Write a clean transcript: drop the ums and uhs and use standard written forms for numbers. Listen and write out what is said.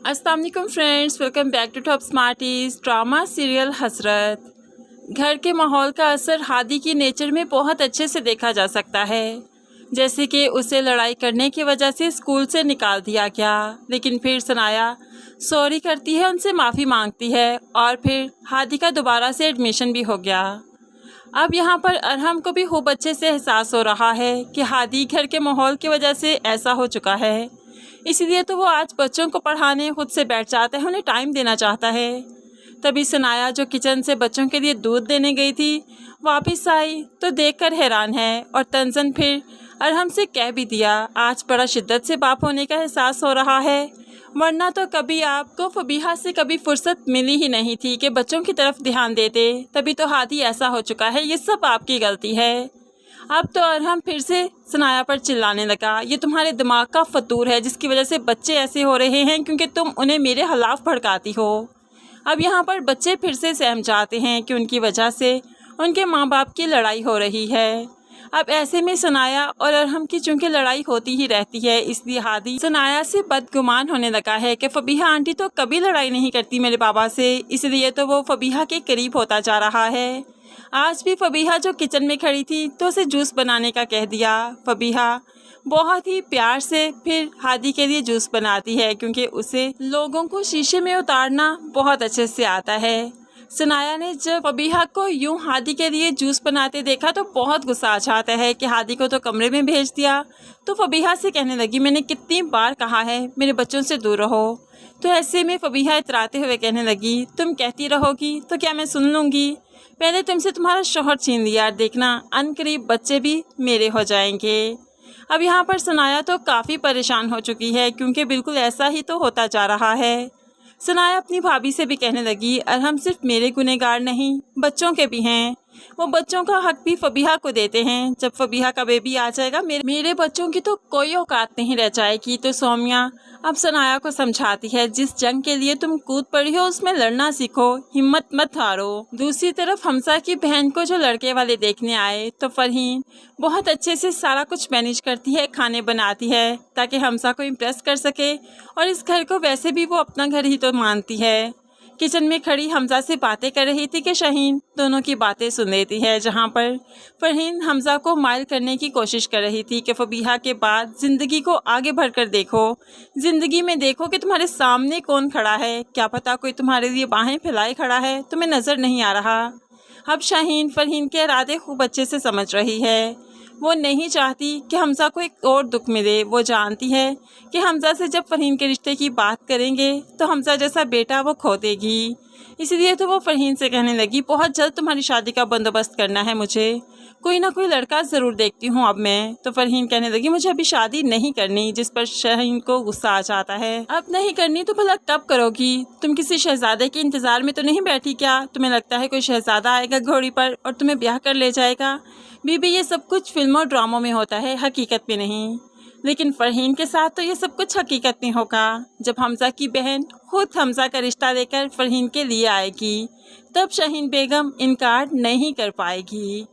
अस्सलाम वालेकुम friends, welcome back to top smarties. Drama serial Hasrat. घर के माहौल का असर हादी की नेचर में बहुत अच्छे से देखा जा सकता है। जैसे कि उसे लड़ाई करने की वजह से स्कूल से निकाल दिया गया, लेकिन फिर सनाया सॉरी करती है, उनसे माफ़ी मांगती है और फिर हादी का दोबारा से एडमिशन भी हो गया। अब यहाँ पर अरहम को भी खूब अच्छे से एहसास हो रहा है कि हादी घर के माहौल की वजह से ऐसा हो चुका है, इसीलिए तो वो आज बच्चों को पढ़ाने खुद से बैठ जाता है, उन्हें टाइम देना चाहता है। तभी सनाया जो किचन से बच्चों के लिए दूध देने गई थी वापस आई तो देखकर हैरान है और तंजन फिर अरहम से कह भी दिया, आज बड़ा शिद्दत से बाप होने का एहसास हो रहा है, वरना तो कभी आपको फबीहा से कभी फुर्सत मिली ही नहीं थी कि बच्चों की तरफ ध्यान देते। तभी तो हादी ऐसा हो चुका है, ये सब आपकी गलती है। अब तो अरहम फिर से सनाया पर चिल्लाने लगा, ये तुम्हारे दिमाग का फतूर है जिसकी वजह से बच्चे ऐसे हो रहे हैं क्योंकि तुम उन्हें मेरे खिलाफ भड़काती हो। अब यहाँ पर बच्चे फिर से सहम जाते हैं कि उनकी वजह से उनके माँ बाप की लड़ाई हो रही है। अब ऐसे में सनाया और अरहम की चूँकि लड़ाई होती ही रहती है, इसलिए हादी सनाया से बदगुमान होने लगा है कि फबीहा आंटी तो कभी लड़ाई नहीं करती मेरे बाबा से, इसलिए तो वो फबीहा के करीब होता जा रहा है। आज भी फबीहा जो किचन में खड़ी थी तो उसे जूस बनाने का कह दिया। फबीहा बहुत ही प्यार से फिर हादी के लिए जूस बनाती है क्योंकि उसे लोगों को शीशे में उतारना बहुत अच्छे से आता है। सनाया ने जब फबीहा को यूं हादी के लिए जूस बनाते देखा तो बहुत गुस्सा आ जाता है कि हादी को तो कमरे में भेज दिया। तो फबीहा से कहने लगी, मैंने कितनी बार कहा है मेरे बच्चों से दूर रहो। तो ऐसे में फबीहा इतराते हुए कहने लगी, तुम कहती रहोगी तो क्या मैं सुन लूँगी? पहले तुमसे तुम्हारा शौहर छीन लिया, देखना अनकरीब बच्चे भी मेरे हो जाएंगे। अब यहाँ पर सनाया तो काफ़ी परेशान हो चुकी है क्योंकि बिल्कुल ऐसा ही तो होता जा रहा है। सनाया अपनी भाभी से भी कहने लगी, अरहम सिर्फ मेरे गुनहगार नहीं बच्चों के भी हैं, वो बच्चों का हक भी फबीहा को देते हैं। जब फबीहा का बेबी आ जाएगा मेरे बच्चों की तो कोई औकात नहीं रह जाएगी। तो सौम्या अब सनाया को समझाती है, जिस जंग के लिए तुम कूद पड़ी हो उसमें लड़ना सीखो, हिम्मत मत हारो। दूसरी तरफ हमसा की बहन को जो लड़के वाले देखने आए तो फरहीन बहुत अच्छे से सारा कुछ मैनेज करती है, खाने बनाती है ताकि हमसा को इम्प्रेस कर सके, और इस घर को वैसे भी वो अपना घर ही तो मानती है। किचन में खड़ी हमजा से बातें कर रही थी कि शाहीन दोनों की बातें सुन लेती है, जहाँ पर फरहीन हमजा को माइल करने की कोशिश कर रही थी कि फबीहा के बाद ज़िंदगी को आगे बढ़कर देखो, ज़िंदगी में देखो कि तुम्हारे सामने कौन खड़ा है, क्या पता कोई तुम्हारे लिए बाहें फैलाए खड़ा है, तुम्हें नज़र नहीं आ रहा। अब शाहीन फरहीन के इरादे खूब अच्छे से समझ रही है। वो नहीं चाहती कि हमजा को एक और दुख मिले। वो जानती है कि हमजा से जब फरहीन के रिश्ते की बात करेंगे तो हमजा जैसा बेटा वो खो देगी, इसलिए तो वो फरहीन से कहने लगी, बहुत जल्द तुम्हारी शादी का बंदोबस्त करना है, मुझे कोई ना कोई लड़का ज़रूर देखती हूँ अब मैं। तो फरहीन कहने लगी, मुझे अभी शादी नहीं करनी, जिस पर शाहीन को गुस्सा आ जाता है। अब नहीं करनी तो भला कब करोगी? तुम किसी शहजादे के इंतज़ार में तो नहीं बैठी क्या? तुम्हें लगता है कोई शहजादा आएगा घोड़ी पर और तुम्हें ब्याह कर ले जाएगा? बीबी ये सब कुछ फिल्मों और ड्रामों में होता है, हकीकत में नहीं। लेकिन फरहीन के साथ तो ये सब कुछ हकीकत में होगा। जब हमजा की बहन खुद हमजा का रिश्ता लेकर फरहीन के लिए आएगी तब शाहीन बेगम इनकार नहीं कर पाएगी।